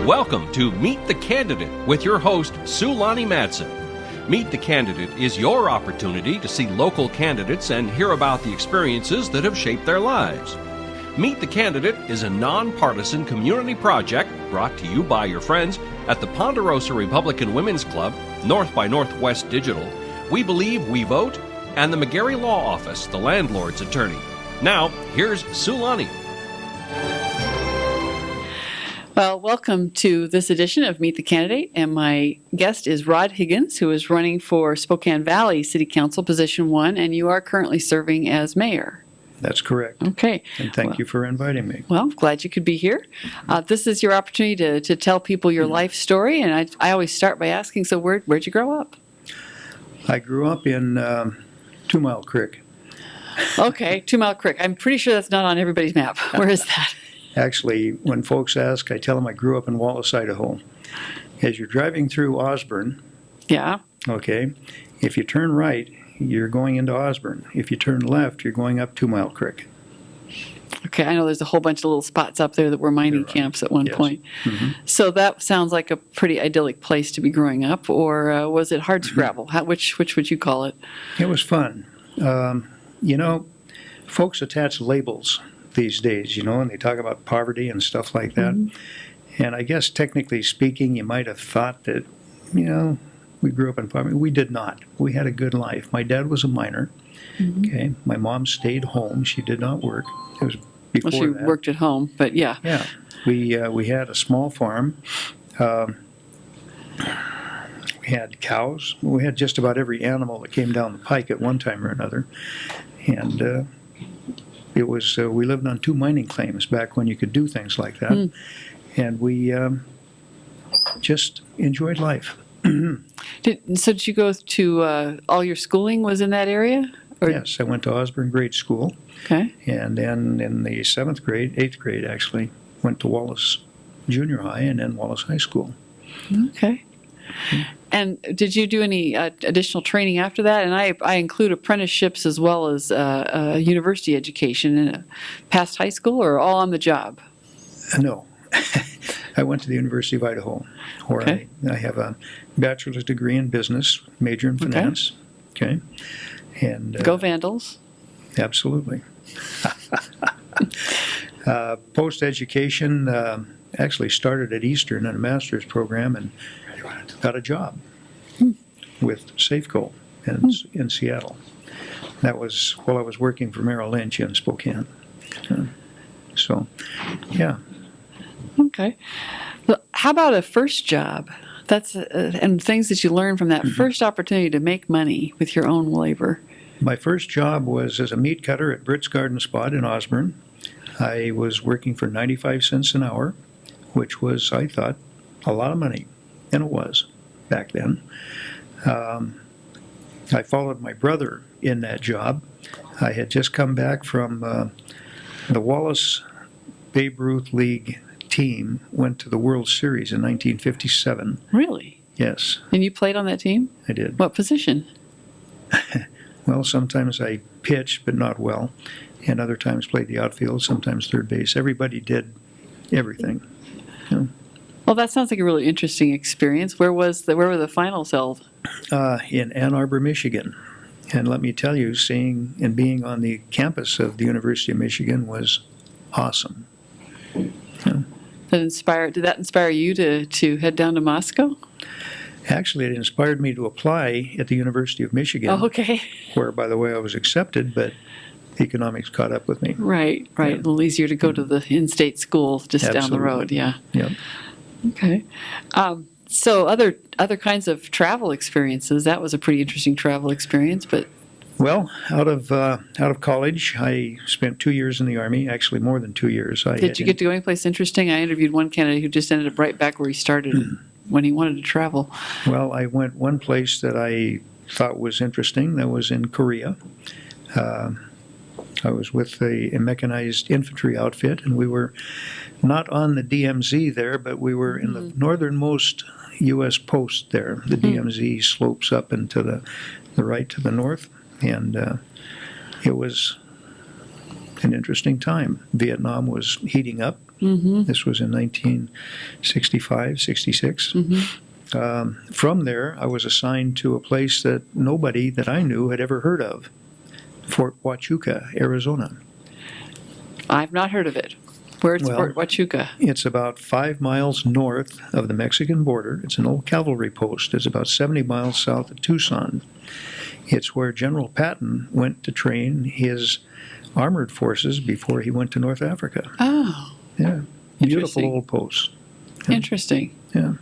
Welcome to Meet the Candidate with your host, Sulani Madsen. Meet the Candidate is your opportunity to see local candidates and hear about the experiences that have shaped their lives. Meet the Candidate is a nonpartisan community project brought to you by your friends at the Ponderosa Republican Women's Club, North by Northwest Digital, We Believe, We Vote, and the McGarry Law Office, the landlord's attorney. Now, here's Sulani. Well, welcome to this edition of Meet the Candidate, and my guest is Rod Higgins, who is running for Spokane Valley City Council, Position 1, and you are currently serving as mayor. That's correct. Okay. And thank you for inviting me. Well, glad you could be here. This is your opportunity to tell people your life story, and I always start by asking, so where'd you grow up? I grew up in 2 Mile Creek. Okay, 2 Mile Creek. I'm pretty sure that's not on everybody's map. Where is that? Actually, when folks ask, I tell them I grew up in Wallace, Idaho. As you're driving through Osborne, Yeah. okay, if you turn right, you're going into Osborne. If you turn left, you're going up 2 Mile Creek. Okay, I know there's a whole bunch of little spots up there that were mining You're right. camps at one Yes. point. Mhm. So that sounds like a pretty idyllic place to be growing up, or was it hard scrabble? Which would you call it? It was fun. Folks attach labels these days, and they talk about poverty and stuff like that. And I guess technically speaking, you might have thought that, we grew up in poverty. We did not. We had a good life. My dad was a miner. Okay. My mom stayed home. She did not work. It was before Well, she that. worked at home, but yeah. Yeah. We had a small farm. We had cows. We had just about every animal that came down the pike at one time or another. And it was we lived on 2 mining claims back when you could do things like that. And we just enjoyed life. Did you go to all your schooling was in that area? Or, Yes, I went to Osborne Grade School. Okay. And then in the 8th grade actually, went to Wallace Junior High and then Wallace High School. Okay. And did you do any additional training after that? And I include apprenticeships as well as university education past high school, or all on the job? No. I went to the University of Idaho, where Okay. I have a bachelor's degree in business, major in finance. Okay. And Go Vandals. absolutely. Post-education, actually started at Eastern in a master's program and got a job with Safeco in Seattle. That was while I was working for Merrill Lynch in Spokane. So, yeah. Okay. Well, how about a first job? That's and things that you learn from that first opportunity to make money with your own labor. My first job was as a meat cutter at Britt's Garden Spot in Osborne. I was working for 95 cents an hour, which was, I thought, a lot of money, and it was back then. I followed my brother in that job. I had just come back from the Wallace Babe Ruth League team, went to the World Series in 1957. Really? Yes, And you played on that team? I did. What position? Well, sometimes I pitched, but not well, and other times played the outfield, sometimes third base. Everybody did everything. Well, that sounds like a really interesting experience. Where were the finals held? In Ann Arbor, Michigan. And let me tell you, seeing and being on the campus of the University of Michigan was awesome. Did that inspire you to head down to Moscow? Actually, it inspired me to apply at the University of Michigan, Oh, okay. where, by the way, I was accepted, but economics caught up with me. Right. Yeah. A little easier to go to the in-state school just down the Absolutely. road. Yeah. Yep. Okay. So other kinds of travel experiences. That was a pretty interesting travel experience. But Well, out of college, I spent 2 years in the Army, actually more than 2 years. did you get to go anyplace interesting? I interviewed one candidate who just ended up right back where he started when he wanted to travel. Well, I went one place that I thought was interesting. That was in Korea. I was with a mechanized infantry outfit, and we were not on the DMZ there, but we were in the northernmost U.S. post there. The DMZ slopes up and to the right to the north, and it was an interesting time. Vietnam was heating up, This was in 1965, 66. From there, I was assigned to a place that nobody that I knew had ever heard of, Fort Huachuca, Arizona. I've not heard of it. Where's Fort Huachuca? It's about 5 miles north of the Mexican border. It's an old cavalry post. It's about 70 miles south of Tucson. It's where General Patton went to train his armored forces before he went to North Africa. Oh. Yeah. Beautiful old post. Yeah. Interesting. Yeah.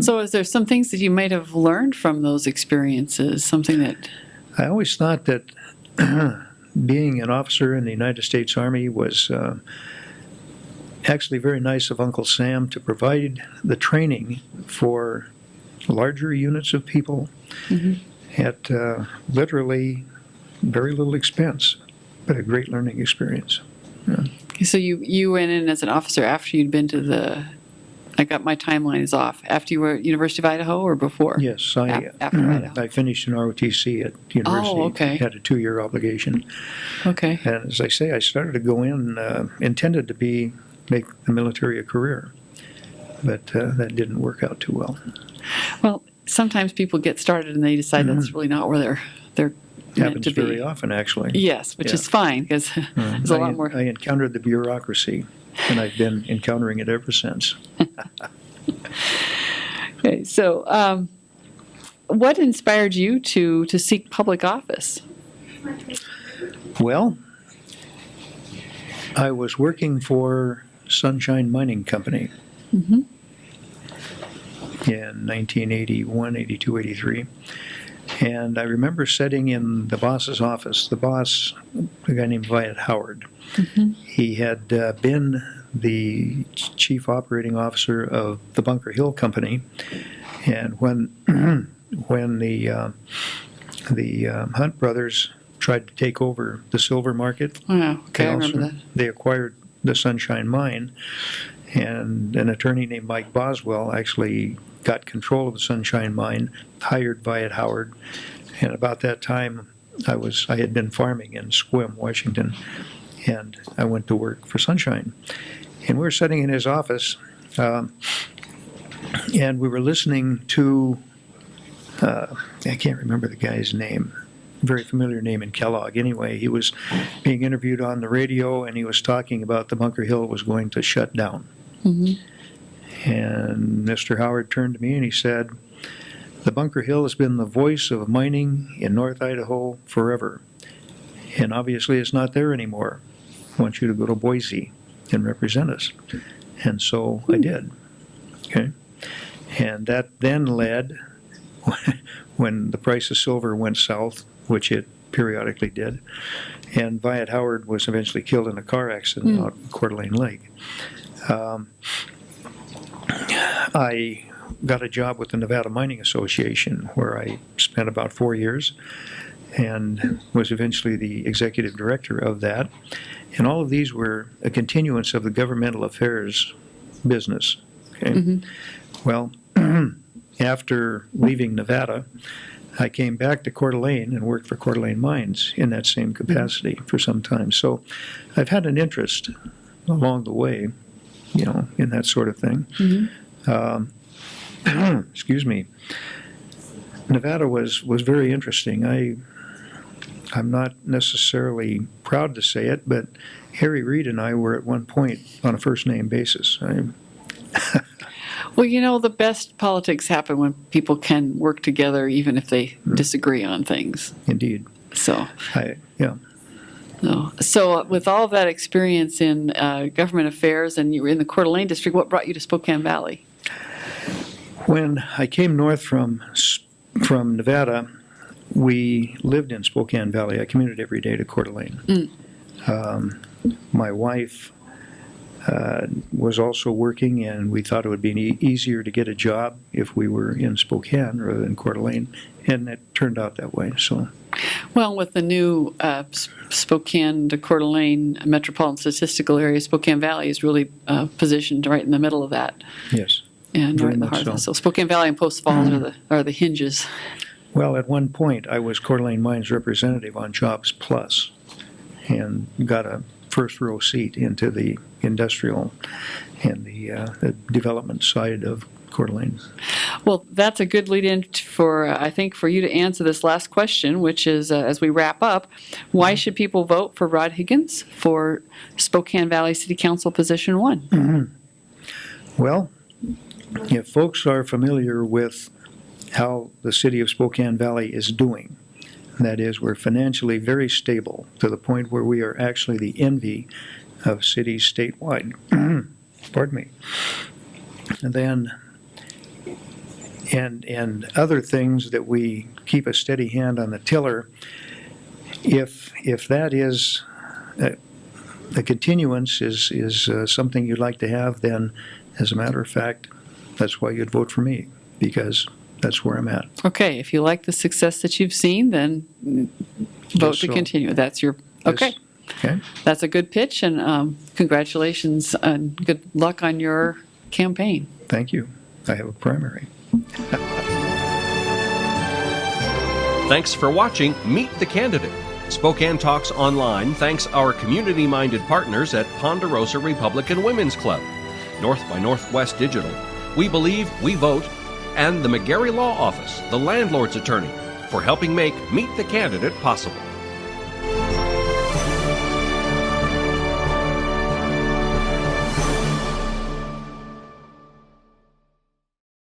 So is there some things that you might have learned from those experiences? Something that... I always thought that being an officer in the United States Army was actually very nice of Uncle Sam to provide the training for larger units of people at literally very little expense, but a great learning experience. Yeah. So you went in as an officer after you'd been to the... I got my timeline is off. After you were at University of Idaho or before? Yes, after Idaho. I finished an ROTC at university. Oh, okay. Had a 2-year obligation. Okay. And as I say, I started to go in, intended to make the military a career, but that didn't work out too well. Well, sometimes people get started and they decide that's really not where they're meant Happens to be. very often, actually. Yes, which is fine because there's a lot more. I encountered the bureaucracy, and I've been encountering it ever since. Okay, so what inspired you to seek public office? Well, I was working for Sunshine Mining Company in 1981, 82, 83. And I remember sitting in the boss's office. The boss, a guy named Wyatt Howard, he had been the chief operating officer of the Bunker Hill Company. And when the Hunt brothers tried to take over the silver market, Wow, okay, I remember that. they acquired the Sunshine Mine, and an attorney named Mike Boswell actually got control of the Sunshine Mine, hired Wyatt Howard, and about that time I had been farming in Sequim, Washington, and I went to work for Sunshine. And we were sitting in his office, and we were listening to, I can't remember the guy's name, very familiar name in Kellogg. Anyway, he was being interviewed on the radio, and he was talking about the Bunker Hill was going to shut down. And Mr. Howard turned to me and he said, "The Bunker Hill has been the voice of mining in North Idaho forever. And obviously it's not there anymore. I want you to go to Boise and represent us." And so I did. Okay. And that then led, when the price of silver went south, which it periodically did, and Wyatt Howard was eventually killed in a car accident out in Coeur d'Alene Lake. I got a job with the Nevada Mining Association, where I spent about 4 years and was eventually the executive director of that. And all of these were a continuance of the governmental affairs business. Okay? Well, after leaving Nevada, I came back to Coeur d'Alene and worked for Coeur d'Alene Mines in that same capacity for some time. So I've had an interest along the way, in that sort of thing. Excuse me. Nevada was very interesting. I'm not necessarily proud to say it, but Harry Reid and I were at one point on a first-name basis. Well, the best politics happen when people can work together, even if they disagree on things. Indeed. So. Yeah. No. So with all of that experience in government affairs, and you were in the Coeur d'Alene district, what brought you to Spokane Valley? When I came north from Nevada, we lived in Spokane Valley. I commuted every day to Coeur d'Alene. My wife was also working, and we thought it would be easier to get a job if we were in Spokane rather than Coeur d'Alene, and it turned out that way. So. Well, with the new Spokane to Coeur d'Alene metropolitan statistical area, Spokane Valley is really positioned right in the middle of that. Yes. And right in the heart of it. So Spokane Valley and Post Falls are the hinges. Well, at one point, I was Coeur d'Alene Mines representative on Jobs Plus, and got a first row seat into the industrial and the development side of Coeur d'Alene. Well, that's a good lead in for, I think, for you to answer this last question, which is, as we wrap up, why should people vote for Rod Higgins for Spokane Valley City Council Position 1? Well, if folks are familiar with how the city of Spokane Valley is doing, that is, we're financially very stable to the point where we are actually the envy of cities statewide. Pardon me. And then, and other things that we keep a steady hand on the tiller. If that is the continuance is something you'd like to have, then as a matter of fact, that's why you'd vote for me, because that's where I'm at. Okay, if you like the success that you've seen, then vote to continue. That's your, okay. Yes. Okay. That's a good pitch, and congratulations and good luck on your campaign. Thank you. I have a primary. Thanks for watching Meet the Candidate. Spokane Talks Online thanks our community-minded partners at Ponderosa Republican Women's Club, North by Northwest Digital, We Believe, We Vote, and the McGarry Law Office, the landlord's attorney, for helping make Meet the Candidate possible.